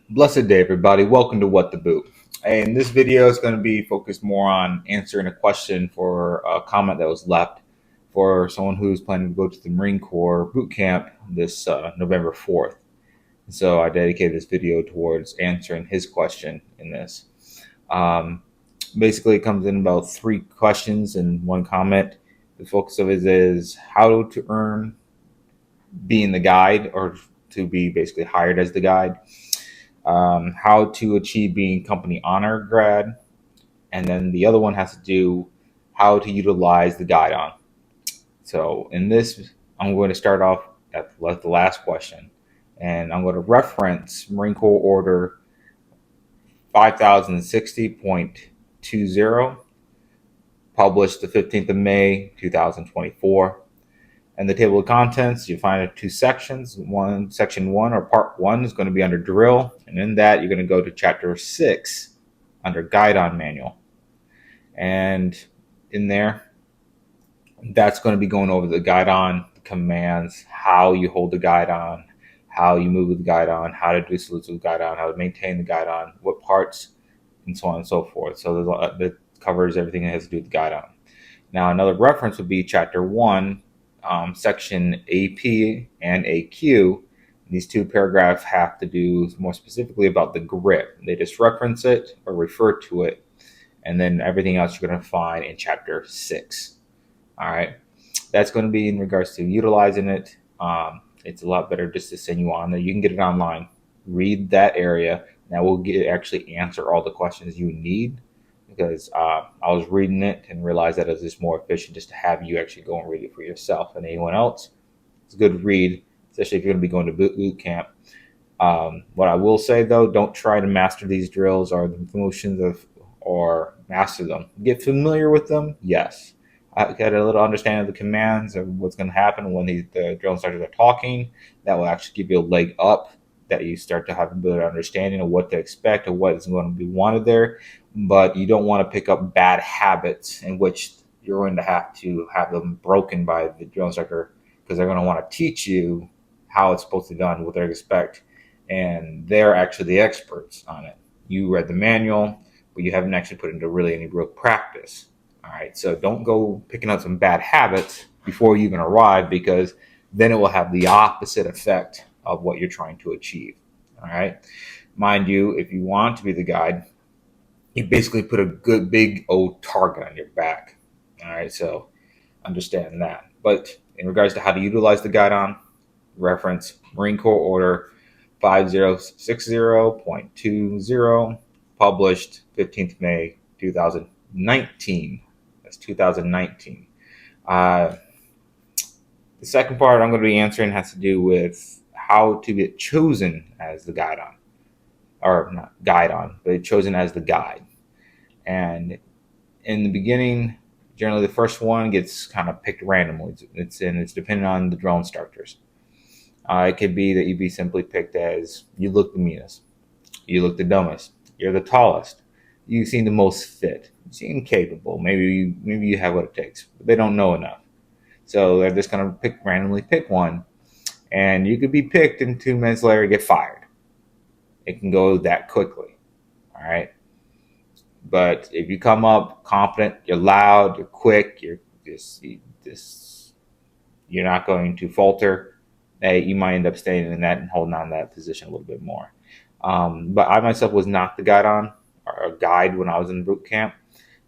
Blessed day, everybody. Welcome to What the Boot. And this video is going to be focused more on answering a question for a comment that was left for someone who's planning to go to the Marine Corps boot camp this November 4th. So I dedicated this video towards answering his question in this. Um, Basically, it comes in about three questions and one comment. The focus of it is how to earn being the guide or to be basically hired as the guide, how to achieve being company honor grad, and then the other one has to do how to utilize the Guidon. So in this, I'm going to start off at the last question, and I'm going to reference Marine Corps Order 5060.20, published the 15th of May, 2024. And the table of contents, you find it two sections. Section one or part one is going to be under drill. And in that, you're going to go to chapter 6 under Guidon manual. And in there, that's going to be going over the Guidon commands, how you hold the Guidon, how you move with the Guidon, how to do salutes with the Guidon, how to maintain the Guidon, what parts, and so on and so forth. So there's a lot that covers everything that has to do with the Guidon. Now, another reference would be chapter 1, section AP and AQ. These two paragraphs have to do more specifically about the grip. They just reference it or refer to it, and then everything else you're going to find in chapter 6. All right, that's going to be in regards to utilizing it. It's a lot better just to send you on there. You can get it online, read that area. That will actually answer all the questions you need, because I was reading it and realized that it was just more efficient just to have you actually go and read it for yourself and anyone else. It's a good read, especially if you're going to be going to boot camp. What I will say though, don't try to master these drills or the motions or master them. Get familiar with them, yes. I get a little understanding of the commands of what's going to happen when the drill instructors are talking. That will actually give you a leg up, that you start to have a better understanding of what to expect or what is going to be wanted there. But you don't want to pick up bad habits in which you're going to have them broken by the drill instructor, because they're going to want to teach you how it's supposed to be done, what they expect, and they're actually the experts on it. You read the manual, but you haven't actually put into really any real practice. All right, so don't go picking up some bad habits before you even arrive, because then it will have the opposite effect of what you're trying to achieve. All right, mind you, if you want to be the guide, you basically put a good big old target on your back. All right, so understand that. But in regards to how to utilize the Guidon, reference Marine Corps Order 5060.20, published 15th May 2019. That's 2019. The second part I'm going to be answering has to do with how to get chosen as the Guidon, or not Guidon, but chosen as the guide. And in the beginning, generally the first one gets kind of picked randomly. It's dependent on the drill instructors. It could be that you be simply picked as you look the meanest, you look the dumbest, you're the tallest, you seem the most fit, you seem capable. Maybe you have what it takes, but they don't know enough. So they're just going to randomly pick one, and you could be picked and 2 minutes later get fired. It can go that quickly. All right. But if you come up confident, you're loud, you're quick, you're not going to falter, hey, you might end up staying in that and holding on to that position a little bit more. But I myself was not the guide when I was in boot camp,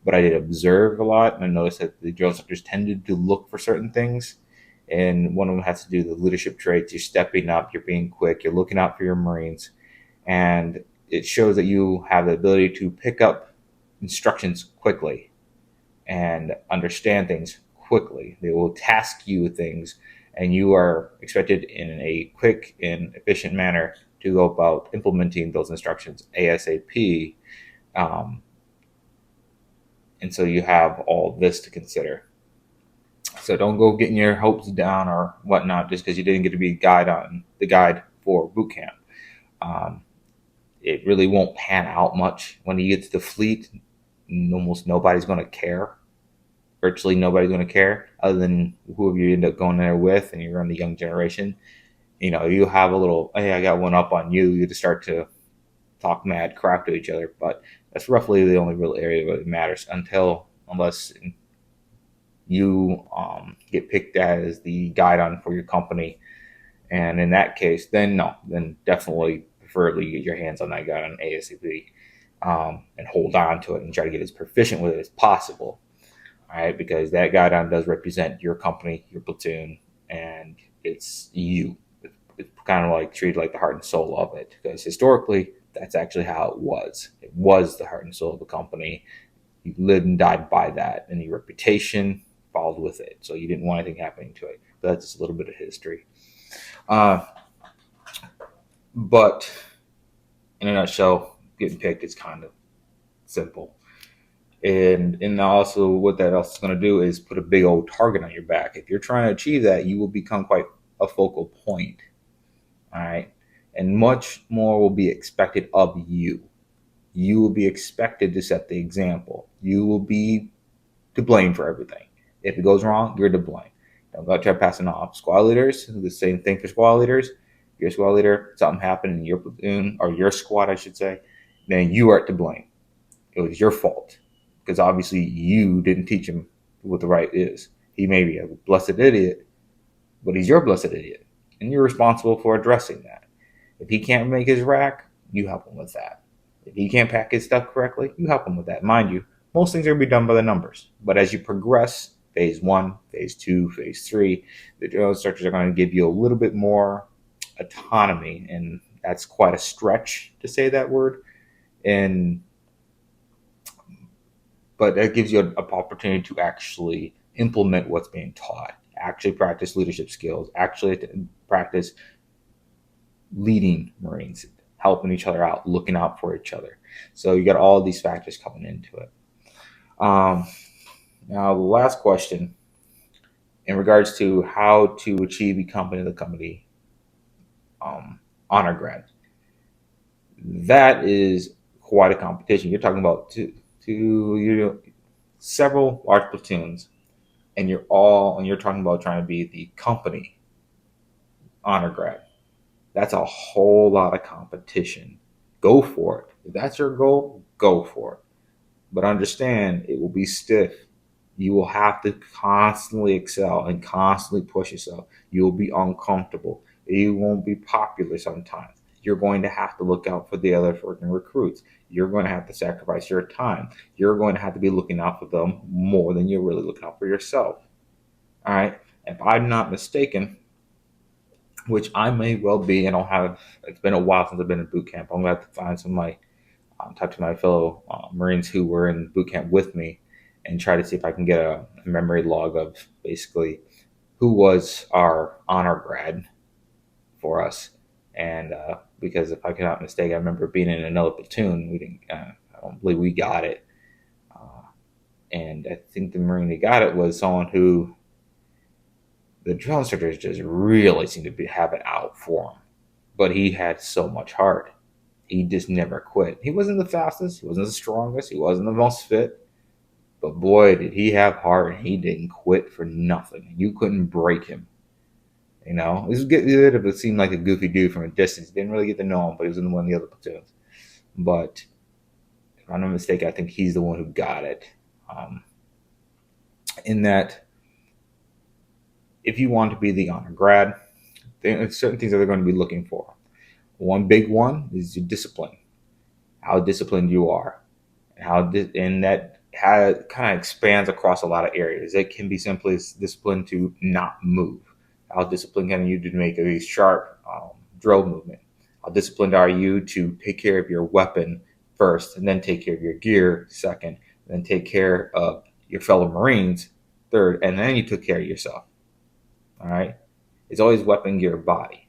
but I did observe a lot, and I noticed that the drill instructors tended to look for certain things. And one of them has to do with the leadership traits. You're stepping up, you're being quick, you're looking out for your Marines, and it shows that you have the ability to pick up instructions quickly and understand things quickly. They will task you with things, and you are expected in a quick and efficient manner to go about implementing those instructions ASAP. And so you have all this to consider. So don't go getting your hopes down or whatnot just because you didn't get to be the guide for boot camp. It really won't pan out much when you get to the fleet. Almost nobody's going to care. Virtually nobody's going to care, other than whoever you end up going there with, and you're in the young generation. You know, you have a little, hey, I got one up on you. You just start to talk mad crap to each other. But that's roughly the only real area where it matters unless you get picked as the guidon for your company. And in that case, then no, then definitely preferably get your hands on that guidon ASAP, and hold on to it and try to get as proficient with it as possible. All right, because that guidon does represent your company, your platoon, and it's you. It's kind of like treated like the heart and soul of it, because historically, that's actually how it was. It was the heart and soul of the company. You lived and died by that, and your reputation followed with it. So you didn't want anything happening to it. But that's just a little bit of history. Uh, but in a nutshell, getting picked is kind of simple. And also what that else is going to do is put a big old target on your back. If you're trying to achieve that, you will become quite a focal point. All right. And much more will be expected of you. You will be expected to set the example. You will be to blame for everything. If it goes wrong, you're to blame. Don't go try passing off. Squad leaders, the same thing for squad leaders. Your squad leader, something happened in your platoon or your squad, I should say, then you are to blame. It was your fault, because obviously you didn't teach him what the right is. He may be a blessed idiot, but he's your blessed idiot, and you're responsible for addressing that. If he can't make his rack, you help him with that. If he can't pack his stuff correctly, you help him with that. Mind you, most things are going to be done by the numbers, but as you progress, phase 1, phase 2, phase 3, the drill instructors are going to give you a little bit more autonomy, and that's quite a stretch to say that word. And but that gives you an opportunity to actually implement what's being taught, actually practice leadership skills, actually practice leading Marines, helping each other out, looking out for each other. So you got all these factors coming into it. Now, the last question in regards to how to achieve becoming the company honor grad. That is quite a competition. You're talking about several large platoons, and you're talking about trying to be the company honor grad. That's a whole lot of competition. Go for it. If that's your goal, go for it. But understand, it will be stiff. You will have to constantly excel and constantly push yourself. You will be uncomfortable. You won't be popular sometimes. You're going to have to look out for the other freaking recruits. You're going to have to sacrifice your time. You're going to have to be looking out for them more than you're really looking out for yourself. All right. If I'm not mistaken, which I may well be, and it's been a while since I've been in boot camp. I'm going to have to find some of my, talk to my fellow Marines who were in boot camp with me and try to see if I can get a memory log of basically who was our honor grad for us. And because if I cannot mistake, I remember being in another platoon. We didn't, I don't believe we got it. And I think the Marine that got it was someone who the drill instructors just really seemed to have it out for him. But he had so much heart. He just never quit. He wasn't the fastest. He wasn't the strongest. He wasn't the most fit. But boy, did he have heart, and he didn't quit for nothing. You couldn't break him. You know, it was good if it seemed like a goofy dude from a distance. Didn't really get to know him, but he was in one of the other platoons. But if I'm not mistaken, I think he's the one who got it. In that, if you want to be the honor grad, there's certain things that they're going to be looking for. One big one is your discipline, how disciplined you are, and that kind of expands across a lot of areas. It can be simply discipline to not move. How disciplined can you to make a sharp drill movement? How disciplined are you to take care of your weapon first, and then take care of your gear second, and then take care of your fellow Marines third, and then you took care of yourself. All right, it's always weapon, gear, body.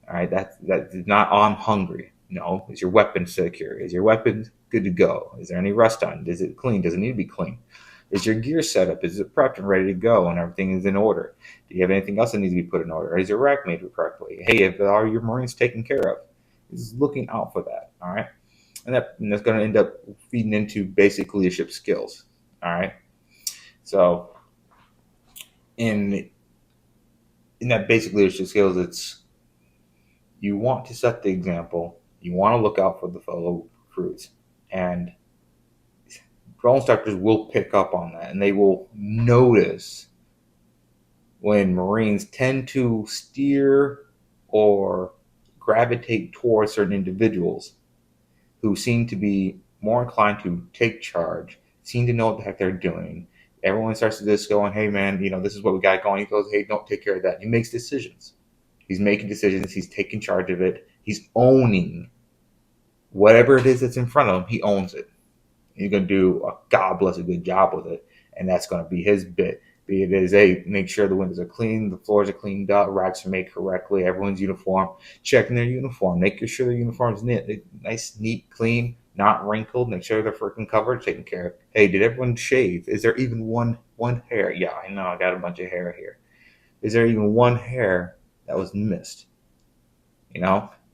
All right, that's not. Oh, I'm hungry. No, is your weapon secure? Is your weapon good to go? Is there any rust on it? Is it clean? Does it need to be clean? Is your gear set up? Is it prepped and ready to go and everything is in order? Do you have anything else that needs to be put in order? Is your rack made correctly? Hey, are your Marines taken care of? Is looking out for that. All right, and that's going to end up feeding into basic leadership skills. All right, so in that basic leadership skills, it's you want to set the example. You want to look out for the fellow recruits. And drill instructors will pick up on that, and they will notice when Marines tend to steer or gravitate towards certain individuals who seem to be more inclined to take charge, seem to know what the heck they're doing. Everyone starts to just going, hey man, this is what we got going. He goes, hey, don't take care of that. He makes decisions. He's making decisions. He's taking charge of it. He's owning whatever it is that's in front of him. He owns it. He's going to do a God bless a good job with it, and that's going to be his bit. Be it is, hey, make sure the windows are clean, the floors are cleaned up, racks are made correctly, everyone's uniform, checking their uniform, making sure their uniform is nice, neat, clean, not wrinkled, make sure they're freaking covered, taken care of. Hey, did everyone shave? Is there even one hair? Yeah, I know, I got a bunch of hair here. Is there even one hair that was missed?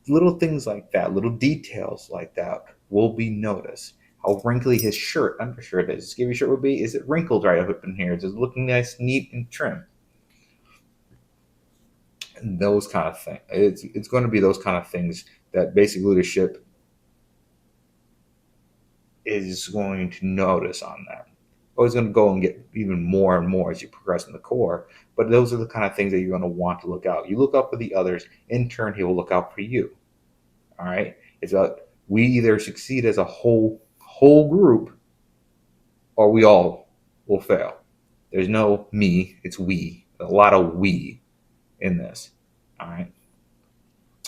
Little things like that, little details like that will be noticed. How wrinkly his undershirt is. His skivvy shirt would be. Is it wrinkled right up in here? Is it looking nice, neat, and trim? And those kind of things. It's going to be those kind of things that basic leadership is going to notice on that. Always going to go and get even more and more as you progress in the core. But those are the kind of things that you're going to want to look out. You look out for the others. In turn, he will look out for you. All right. It's about we either succeed as a whole group, or we all will fail. There's no me, it's we. A lot of we in this. All right.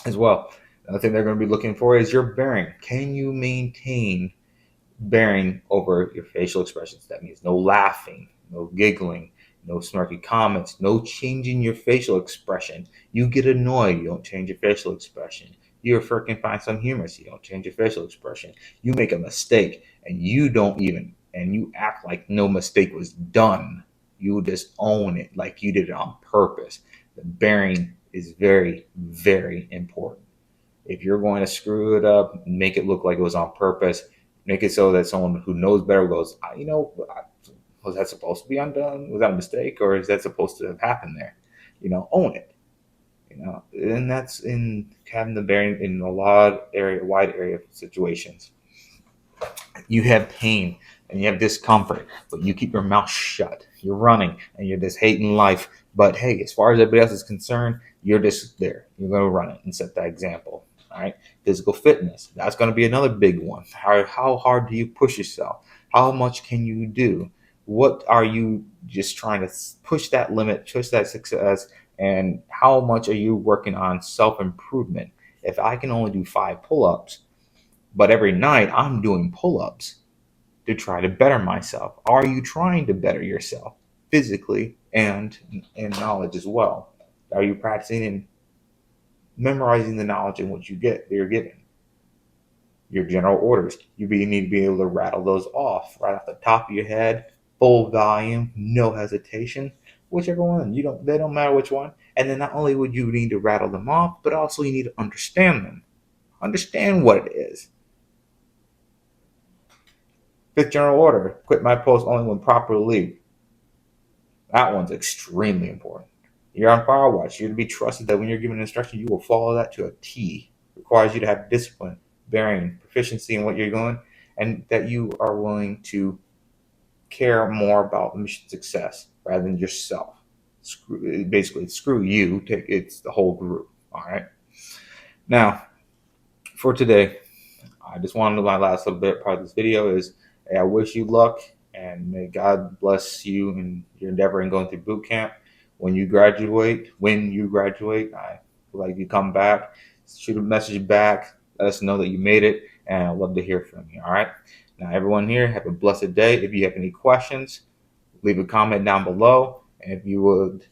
As well, another thing they're going to be looking for is your bearing. Can you maintain bearing over your facial expressions? That means no laughing, no giggling, no snarky comments, no changing your facial expression. You get annoyed, you don't change your facial expression. You freaking find some humor, so you don't change your facial expression. You make a mistake and you act like no mistake was done. You just own it like you did it on purpose. The bearing is very, very important. If you're going to screw it up, make it look like it was on purpose. Make it so that someone who knows better goes, was that supposed to be undone? Was that a mistake, or is that supposed to have happened there? Own it. And that's in having the bearing in a wide area of situations. You have pain and you have discomfort, but you keep your mouth shut. You're running and you're just hating life. But hey, as far as everybody else is concerned, you're just there. You're going to run it and set that example. All right. Physical fitness. That's going to be another big one. How hard do you push yourself? How much can you do? What are you just trying to push that limit, push that success? And how much are you working on self-improvement? If I can only do 5 pull-ups, but every night I'm doing pull-ups to try to better myself. Are you trying to better yourself physically and in knowledge as well? Are you practicing and memorizing the knowledge in what you're given? Your general orders. You need to be able to rattle those off right off the top of your head, full volume, no hesitation. Whichever one. They don't matter which one. And then not only would you need to rattle them off, but also you need to understand them. Understand what it is. 5th general order, quit my post only when properly leave. That one's extremely important. You're on fire watch. You're to be trusted that when you're given instruction, you will follow that to a T. It requires you to have discipline, bearing, proficiency in what you're doing, and that you are willing to care more about the mission success rather than yourself. Basically, screw you. It's the whole group. All right. Now, for today, I just wanted my last little bit part of this video is, hey, I wish you luck and may God bless you in your endeavor in going through boot camp. When you graduate, I would like you to come back, shoot a message back, let us know that you made it, and I'd love to hear from you. All right. Now, everyone here, have a blessed day. If you have any questions, leave a comment down below. And if you would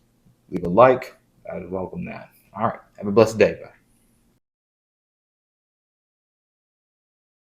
leave a like, I would welcome that. All right. Have a blessed day. Bye.